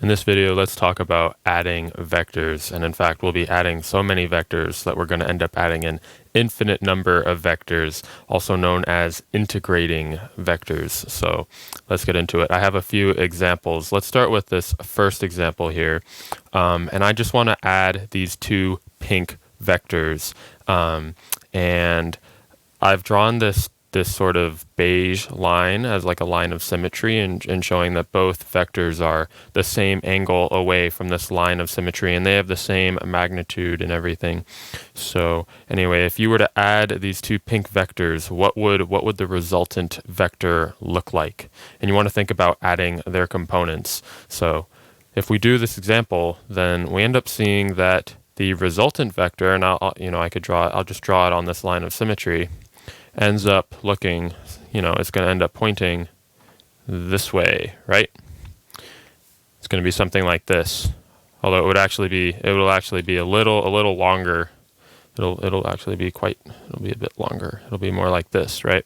In this video, let's talk about adding vectors. And in fact, we'll be adding so many vectors that we're going to end up adding an infinite number of vectors, also known as integrating vectors. So let's get into it. I have a few examples. Let's start with this first example here. And I just want to add these two pink vectors. And I've drawn this sort of beige line as like a line of symmetry and showing that both vectors are the same angle away from this line of symmetry and they have the same magnitude and everything. So anyway, if you were to add these two pink vectors, what would the resultant vector look like? And you want to think about adding their components. So if we do this example, then we end up seeing that the resultant vector, and I'll just draw it on this line of symmetry, ends up looking, it's going to end up pointing this way, right? It's going to be something like this. Although it will actually be a little longer. It'll be a bit longer. It'll be more like this, right?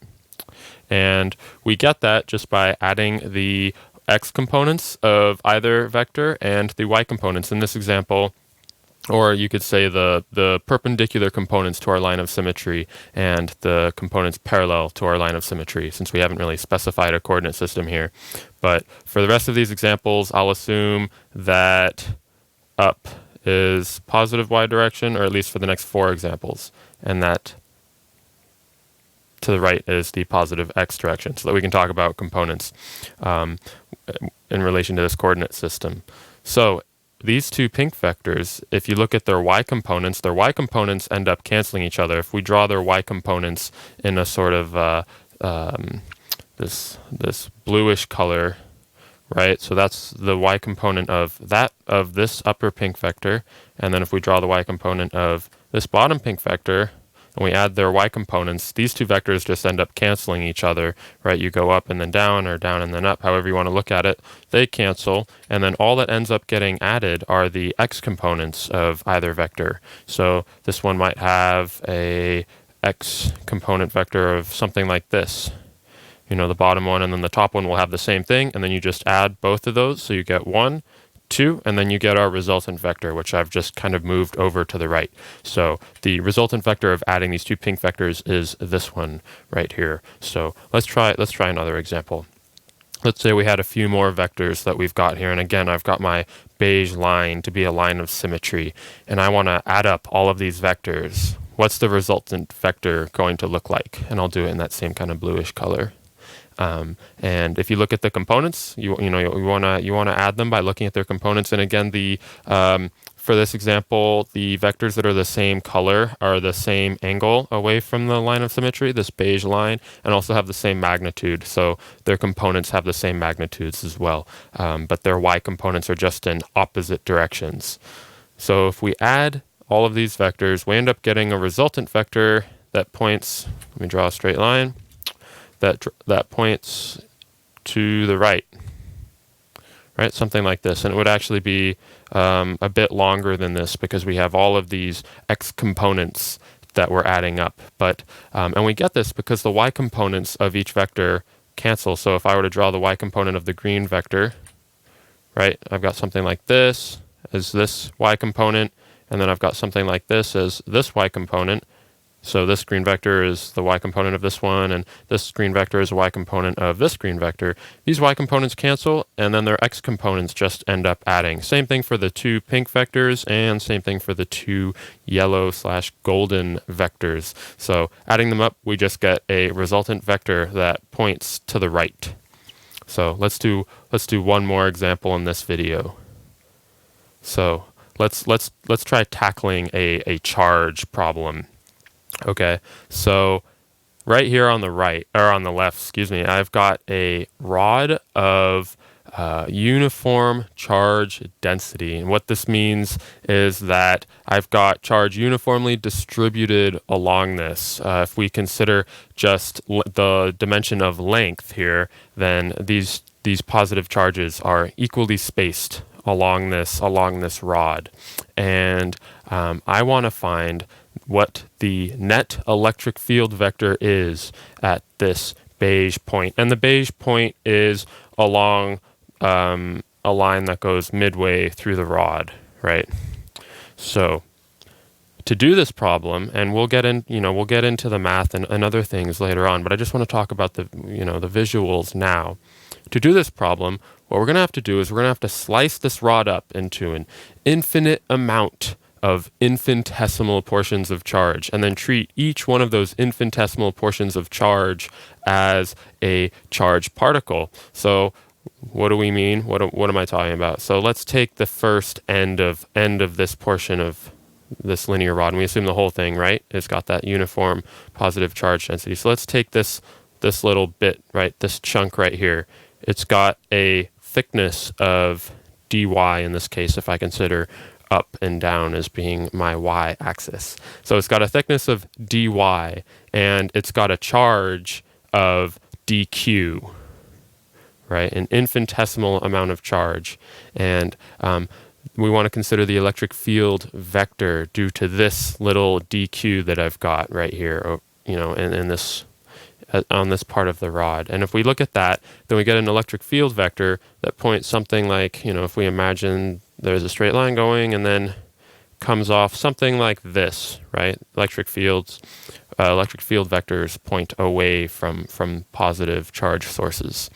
And we get that just by adding the x components of either vector and the y components in this example. Or you could say the perpendicular components to our line of symmetry and the components parallel to our line of symmetry, since we haven't really specified a coordinate system here. But for the rest of these examples, I'll assume that up is positive y direction, or at least for the next 4 examples, and that to the right is the positive x direction, so that we can talk about components in relation to this coordinate system. So these two pink vectors, if you look at their y components end up canceling each other. If we draw their y components in a sort of this bluish color, right? So that's the y component of this upper pink vector, and then if we draw the y component of this bottom pink vector, and we add their y components, these two vectors just end up canceling each other, right? You go up and then down, or down and then up, however you want to look at it. They cancel, and then all that ends up getting added are the x components of either vector. So this one might have a x component vector of something like this. The bottom one and then the top one will have the same thing, and then you just add both of those, so you get 1, 2, and then you get our resultant vector, which I've just kind of moved over to the right. So the resultant vector of adding these two pink vectors is this one right here. So let's try another example. Let's say we had a few more vectors that we've got here, and again, I've got my beige line to be a line of symmetry, and I want to add up all of these vectors. What's the resultant vector going to look like? And I'll do it in that same kind of bluish color. And if you look at the components, you want to add them by looking at their components. And again, for this example, the vectors that are the same color are the same angle away from the line of symmetry, this beige line, and also have the same magnitude. So their components have the same magnitudes as well, but their y components are just in opposite directions. So if we add all of these vectors, we end up getting a resultant vector that points. Let me draw a straight line. That points to the right, something like this. And it would actually be a bit longer than this because we have all of these x components that we're adding up. But and we get this because the y components of each vector cancel. So if I were to draw the y component of the green vector, right, I've got something like this as this y component, and then I've got something like this as this y component. So this green vector is the y component of this one, and this green vector is a y component of this green vector. These y components cancel, and then their x components just end up adding. Same thing for the two pink vectors, and same thing for the two yellow/golden vectors. So adding them up, we just get a resultant vector that points to the right. So let's do one more example in this video. So let's try tackling a charge problem. Okay, so right here on the right, or on the left, I've got a rod of uniform charge density. And what this means is that I've got charge uniformly distributed along this. If we consider just the dimension of length here, then these positive charges are equally spaced along this rod. And I want to find what the net electric field vector is at this beige point. And the beige point is along a line that goes midway through the rod, right? So to do this problem, and we'll get into the math and other things later on, but I just want to talk about the visuals now. To do this problem, what we're going to have to do is we're going to have to slice this rod up into an infinite amount of infinitesimal portions of charge, and then treat each one of those infinitesimal portions of charge as a charged particle. So what do we mean? What am I talking about? So let's take the first end of this portion of this linear rod, and we assume the whole thing, right? It's got that uniform positive charge density. So let's take this little bit, right? This chunk right here. It's got a thickness of dy in this case, if I consider up and down as being my y-axis. So it's got a thickness of dy, and it's got a charge of dq, right? An infinitesimal amount of charge. And we want to consider the electric field vector due to this little dq that I've got right here, in this on this part of the rod. And if we look at that, then we get an electric field vector that points something like, if we imagine there's a straight line going and then comes off something like this, right? Electric field vectors point away from positive charge sources,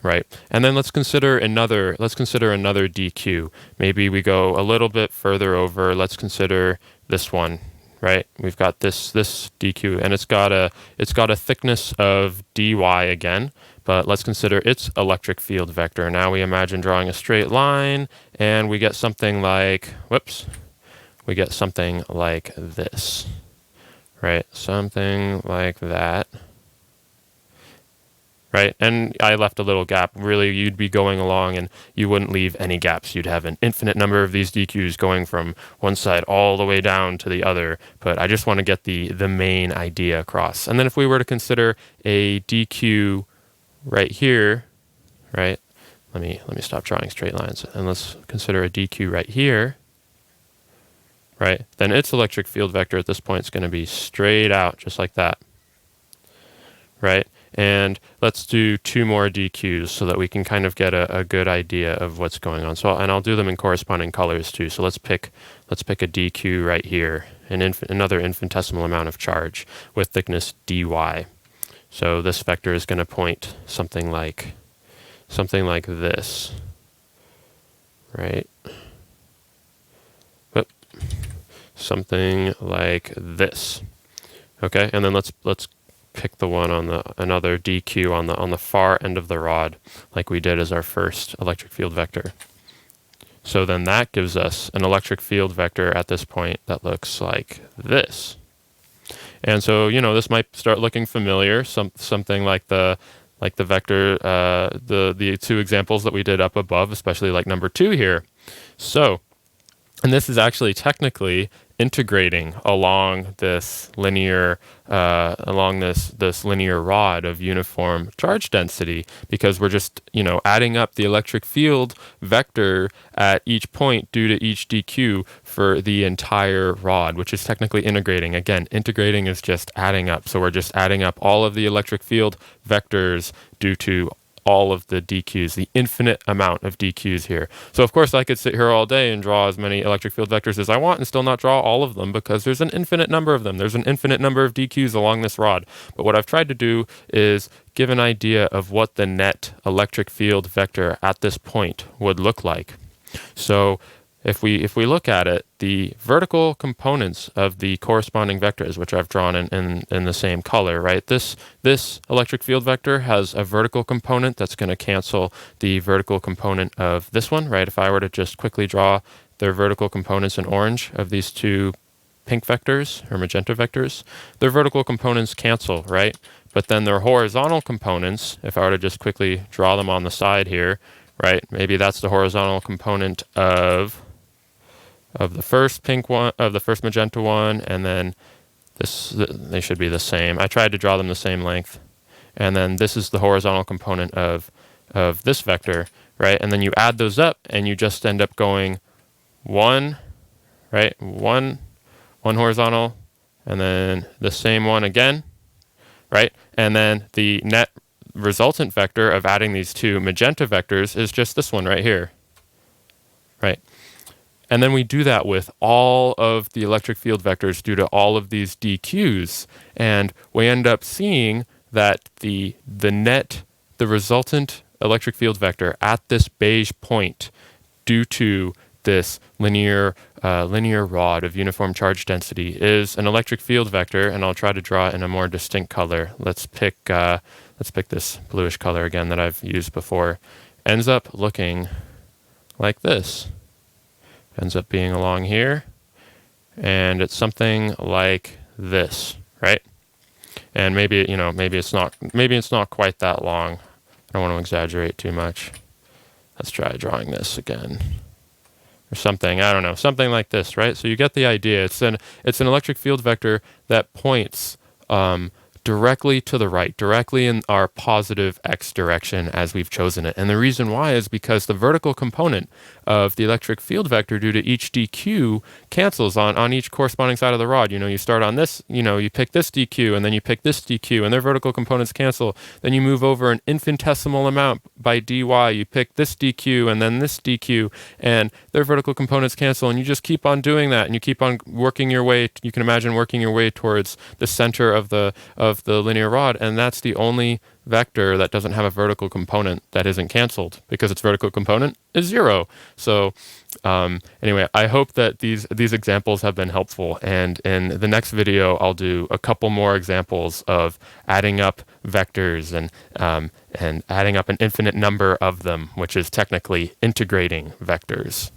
right? And then let's consider another dq. Maybe we go a little bit further over. Let's consider this one, right? We've got this dq, and it's got a thickness of dy again, but let's consider its electric field vector. Now we imagine drawing a straight line, and we get something like, we get something like this, right? Something like that, right? And I left a little gap. Really, you'd be going along and you wouldn't leave any gaps. You'd have an infinite number of these DQs going from one side all the way down to the other. But I just want to get the main idea across. And then if we were to consider a DQ right here, right? Let me stop drawing straight lines, and let's consider a DQ right here, right? Then its electric field vector at this point is going to be straight out, just like that, right? And let's do two more DQs so that we can kind of get a good idea of what's going on. So, and I'll do them in corresponding colors too. So let's pick a DQ right here, another infinitesimal amount of charge with thickness dy. So this vector is going to point something like this, right? Something like this. Okay, and then let's pick the one on another DQ on the far end of the rod, like we did as our first electric field vector. So then that gives us an electric field vector at this point that looks like this. And so, this might start looking familiar, something like the vector, the two examples that we did up above, especially like number 2 here. So, and this is actually technically integrating along this linear rod of uniform charge density, because we're just adding up the electric field vector at each point due to each dq for the entire rod, which is technically integrating. Again, integrating is just adding up, so we're just adding up all of the electric field vectors due to all of the DQs, the infinite amount of DQs here. So of course I could sit here all day and draw as many electric field vectors as I want and still not draw all of them, because there's an infinite number of them. There's an infinite number of DQs along this rod. But what I've tried to do is give an idea of what the net electric field vector at this point would look like. So if we look at it, the vertical components of the corresponding vectors, which I've drawn in the same color, right? This electric field vector has a vertical component that's going to cancel the vertical component of this one, right? If I were to just quickly draw their vertical components in orange of these two pink vectors or magenta vectors, their vertical components cancel, right? But then their horizontal components, if I were to just quickly draw them on the side here, right? Maybe that's the horizontal component of the first pink one, of the first magenta one, and then they should be the same. I tried to draw them the same length. And then this is the horizontal component of this vector, right? And then you add those up and you just end up going one, right? One horizontal, and then the same one again, right? And then the net resultant vector of adding these two magenta vectors is just this one right here. right? And then we do that with all of the electric field vectors due to all of these dq's, and we end up seeing that the resultant electric field vector at this beige point, due to this linear rod of uniform charge density, is an electric field vector, and I'll try to draw it in a more distinct color. Let's pick this bluish color again that I've used before. Ends up looking like this. Ends up being along here, and it's something like this, right? And maybe it's not quite that long. I don't want to exaggerate too much. Let's try drawing this again, or something. I don't know, something like this, right? So you get the idea. It's an electric field vector that points directly to the right, directly in our positive x direction as we've chosen it. And the reason why is because the vertical component of the electric field vector due to each dq cancels on each corresponding side of the rod. You start on this, you pick this dq, and then you pick this dq, and their vertical components cancel. Then you move over an infinitesimal amount by dy. You pick this dq and then this dq, and their vertical components cancel, and you just keep on doing that, and you keep on working your way. You can imagine working your way towards the center of the linear rod, and that's the only vector that doesn't have a vertical component that isn't canceled, because its vertical component is 0. So anyway, I hope that these examples have been helpful, and in the next video I'll do a couple more examples of adding up vectors and adding up an infinite number of them, which is technically integrating vectors.